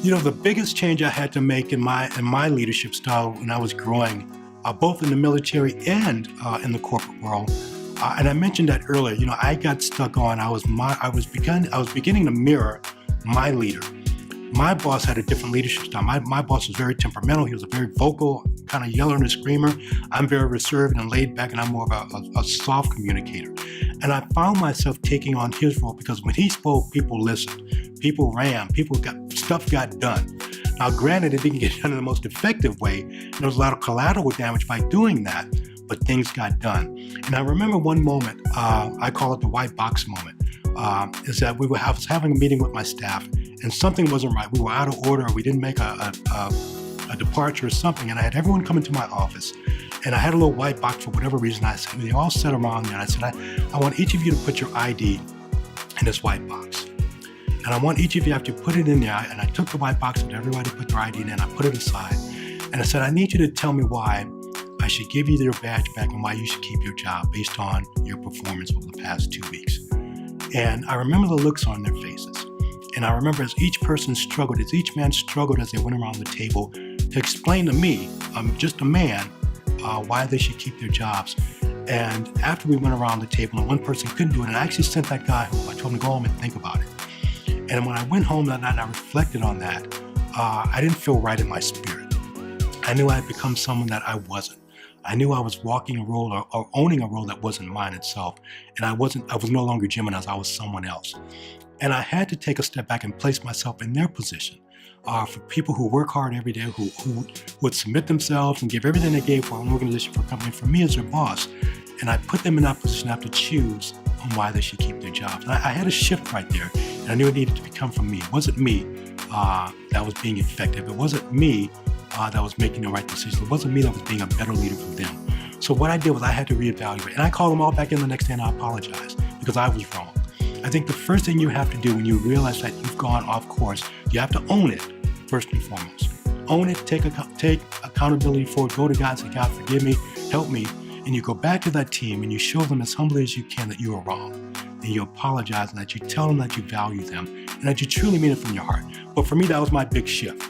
The biggest change I had to make in my leadership style when I was growing, both in the military and in the corporate world, and I mentioned that earlier. I got stuck on. I was beginning to mirror my leader. My boss had a different leadership style. My boss was very temperamental. He was a very vocal, kind of yeller and screamer. I'm very reserved and laid back, and I'm more of a soft communicator. And I found myself taking on his role because when he spoke, people listened, people ran, stuff got done. Now, granted, it didn't get done in the most effective way. And there was a lot of collateral damage by doing that, but things got done. And I remember one moment, I call it the white box moment, is that I was having a meeting with my staff, and something wasn't right. We were out of order, or we didn't make a departure or something, and I had everyone come into my office, and I had a little white box for whatever reason. I said, they all sat around there, and I said, I want each of you to put your ID in this white box. And I want each of you to put it in there. And I took the white box and everybody put their ID in, and I put it aside. And I said, I need you to tell me why I should give you your badge back and why you should keep your job based on your performance over the past 2 weeks. And I remember the looks on their faces. And I remember as each person struggled, as each man struggled as they went around the table to explain to me, just a man, why they should keep their jobs. And after we went around the table and one person couldn't do it, and I actually sent that guy home. I told him to go home and think about it. And when I went home that night and I reflected on that, I didn't feel right in my spirit. I knew I had become someone that I wasn't. I knew I was walking a role or owning a role that wasn't mine itself. And I was no longer Jim Maness, I was someone else. And I had to take a step back and place myself in their position. For people who work hard every day, who would submit themselves and give everything they gave for an organization, for a company, for me as their boss. And I put them in that position to have to choose on why they should keep their jobs. And I had a shift right there, and I knew it needed to become from me. It wasn't me that was being effective. It wasn't me that was making the right decisions. It wasn't me that was being a better leader for them. So what I did was I had to reevaluate. And I called them all back in the next day and I apologized because I was wrong. I think the first thing you have to do when you realize that you've gone off course, you have to own it first and foremost. Own it, take accountability for it, go to God and say, God, forgive me, help me. And you go back to that team and you show them as humbly as you can that you are wrong. And you apologize and that you tell them that you value them and that you truly mean it from your heart. But for me, that was my big shift.